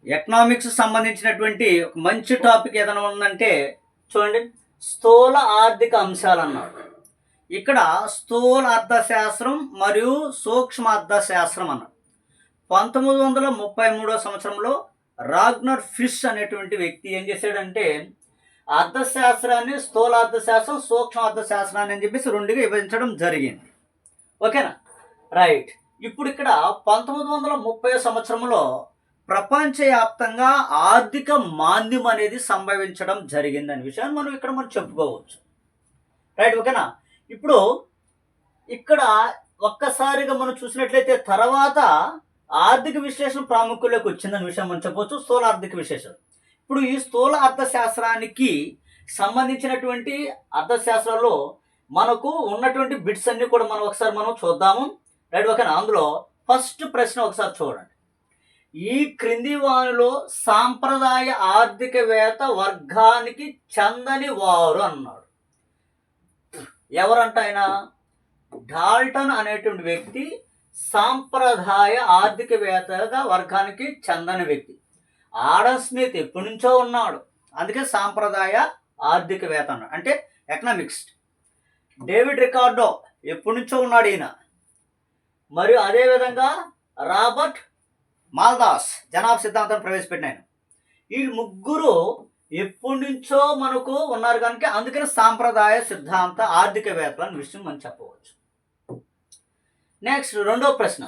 Economics సంబంధించినటువంటి ఒక మంచి టాపిక్ ఏదైనా ఉందంటే చూడండి, స్థూల ఆర్థిక అంశాలు అన్నాడు. ఇక్కడ స్థూల అర్థశాస్త్రం మరియు సూక్ష్మ అర్థశాస్త్రం అన్నాడు. 1933 సంవత్సరంలో రాగ్నర్ ఫిష్ అనేటువంటి వ్యక్తి ఏం చేశాడంటే అర్థశాస్త్రాన్ని స్థూల అర్థశాస్త్రం, సూక్ష్మ అర్థశాస్త్రాన్ని అని చెప్పేసి రెండుగా విభజించడం జరిగింది. ఓకేనా, రైట్. ఇప్పుడు ఇక్కడ 1930 సంవత్సరంలో ప్రపంచవ్యాప్తంగా ఆర్థిక మాంద్యం అనేది సంభవించడం జరిగిందనే విషయాన్ని మనం చెప్పుకోవచ్చు. రైట్, ఓకేనా. ఇప్పుడు ఇక్కడ ఒక్కసారిగా మనం చూసినట్లయితే తర్వాత ఆర్థిక విశ్లేషణ ప్రాముఖ్యంలోకి వచ్చిందనే విషయం మనం చెప్పవచ్చు, స్థూల ఆర్థిక విశ్లేషణ. ఇప్పుడు ఈ స్థూల అర్థశాస్త్రానికి సంబంధించినటువంటి అర్థశాస్త్రంలో మనకు ఉన్నటువంటి బిట్స్ అన్ని కూడా మనం చూద్దాము. రైట్, ఓకేనా. అందులో ఫస్ట్ ప్రశ్న ఒకసారి చూడండి. ఈ క్రింది వారిలో సాంప్రదాయ ఆర్థికవేత్త వర్గానికి చెందని వారు అన్నాడు. ఎవరంట ఆయన? డాల్టన్ అనేటువంటి వ్యక్తి సాంప్రదాయ ఆర్థికవేత్తగా వర్గానికి చెందని వ్యక్తి. ఆడమ్ స్మిత్ ఎప్పటి నుంచో ఉన్నాడు, అందుకే సాంప్రదాయ ఆర్థికవేత్త అన్నాడు, అంటే ఎకనామిక్స్ట్. డేవిడ్ రికార్డో ఎప్పటి నుంచో ఉన్నాడు ఈయన. మరియు అదేవిధంగా రాబర్ట్ మాల్దాస్ జనాభా సిద్ధాంతాన్ని ప్రవేశపెట్టినాను. ఈ ముగ్గురు ఎప్పటి నుంచో మనకు ఉన్నారు కనుక అందుకని సాంప్రదాయ సిద్ధాంత ఆర్థికవేత్తలు అనే విషయం మనం చెప్పవచ్చు. నెక్స్ట్ రెండో ప్రశ్న,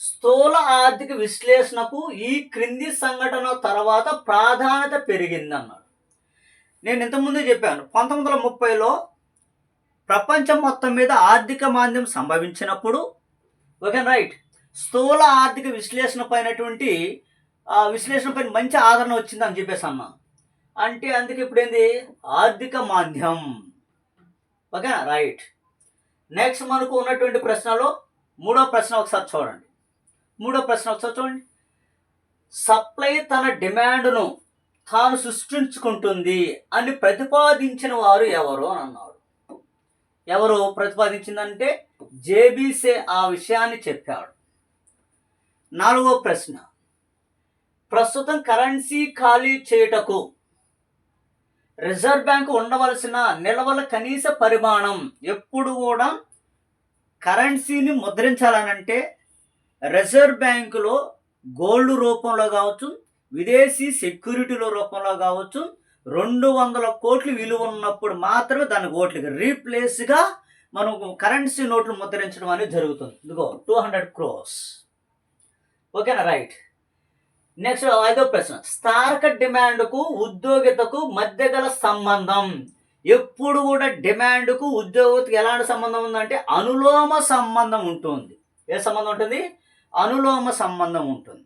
స్థూల ఆర్థిక విశ్లేషణకు ఈ క్రింది సంఘటన తర్వాత ప్రాధాన్యత పెరిగింది అన్నాడు. నేను ఇంతకుముందే చెప్పాను, 1930లో ప్రపంచం మొత్తం మీద ఆర్థిక మాంద్యం సంభవించినప్పుడు, ఓకే రైట్, స్థూల ఆర్థిక విశ్లేషణ పైన మంచి ఆదరణ వచ్చిందని చెప్పేసి అన్నా. అంటే అందుకే ఇప్పుడు ఏంది? ఆర్థిక మాంద్యం. Okay right. నెక్స్ట్ మనకు ఉన్నటువంటి ప్రశ్నలో మూడో ప్రశ్న ఒకసారి చూడండి. సప్లై తన డిమాండ్ను తాను సృష్టించుకుంటుంది అని ప్రతిపాదించిన వారు ఎవరు అని అన్నాడు. ఎవరు ప్రతిపాదించిందంటే జేబీసే ఆ విషయాన్ని చెప్పాడు. నాలుగో ప్రశ్న, ప్రస్తుతం కరెన్సీ ఖాళీ చేయుటకు రిజర్వ్ బ్యాంకు ఉండవలసిన నిల్వల కనీస పరిమాణం. ఎప్పుడు కూడా కరెన్సీని ముద్రించాలనంటే రిజర్వ్ బ్యాంకులో గోల్డ్ రూపంలో కావచ్చు, విదేశీ సెక్యూరిటీల రూపంలో కావచ్చు, 200 కోట్లు విలువ ఉన్నప్పుడు మాత్రమే దాని ఓట్లకి రీప్లేస్గా మనం కరెన్సీ నోట్లు ముద్రించడం అనేది జరుగుతుంది. ఇదిగో 200 crores. ఓకేనా, రైట్. నెక్స్ట్ ఐదో ప్రశ్న, స్థారక డిమాండ్కు ఉద్యోగితకు మధ్య గల సంబంధం. ఎప్పుడు కూడా డిమాండ్కు ఉద్యోగితకు ఎలాంటి సంబంధం ఉందంటే అనులోమ సంబంధం ఉంటుంది. ఏ సంబంధం ఉంటుంది? అనులోమ సంబంధం ఉంటుంది.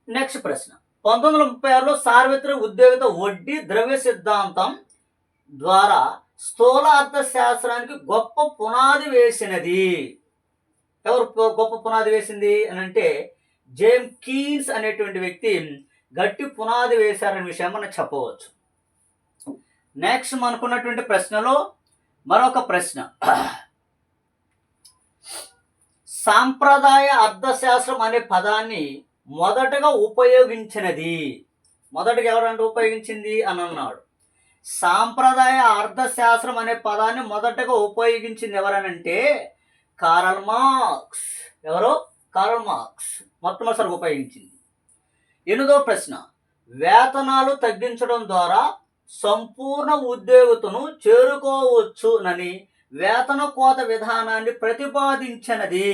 నెక్స్ట్ ప్రశ్న, 1936లో సార్వత్రిక ఉద్యోగిత వడ్డీ ద్రవ్య సిద్ధాంతం ద్వారా స్థూల అర్థశాస్త్రానికి గొప్ప పునాది వేసినది. ఎవరు గొప్ప పునాది వేసింది అని అంటే జేమ్ కీన్స్ అనేటువంటి వ్యక్తి గట్టి పునాది వేశారనే విషయం మనం చెప్పవచ్చు. నెక్స్ట్ మనకున్నటువంటి ప్రశ్నలో మరొక ప్రశ్న, సాంప్రదాయ అర్థశాస్త్రం అనే పదాన్ని మొదటగా ఎవరంటే ఉపయోగించింది అని అన్నాడు. సాంప్రదాయ అర్థశాస్త్రం అనే పదాన్ని మొదటగా ఉపయోగించింది ఎవరనంటే కార్ల్ మార్క్స్. కార్ల్ మార్క్స్ మొట్టమొదటిసారిగా ఉపయోగించింది. 8వ ప్రశ్న, వేతనాలు తగ్గించడం ద్వారా సంపూర్ణ ఉద్యోగితను చేరుకోవచ్చునని వేతన కోత విధానాన్ని ప్రతిపాదించినది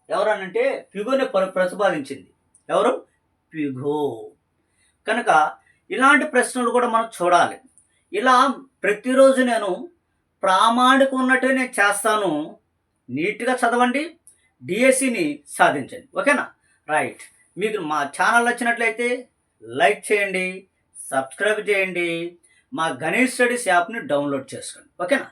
ఎవరనంటే పిగోని ప్రతిపాదించింది. ఎవరు? పిగో. కనుక ఇలాంటి ప్రశ్నలు కూడా మనం చూడాలి. ఇలా ప్రతిరోజు నేను ప్రామాణిక ఉన్నట్టు నేను చేస్తాను. నీట్గా చదవండి, డిఎస్సిని సాధించండి. ఓకేనా, రైట్. మీకు మా ఛానల్ నచ్చినట్లయితే లైక్ చేయండి, సబ్స్క్రైబ్ చేయండి, మా గణేష్ స్టడీస్ యాప్ని డౌన్లోడ్ చేసుకోండి. ఓకేనా.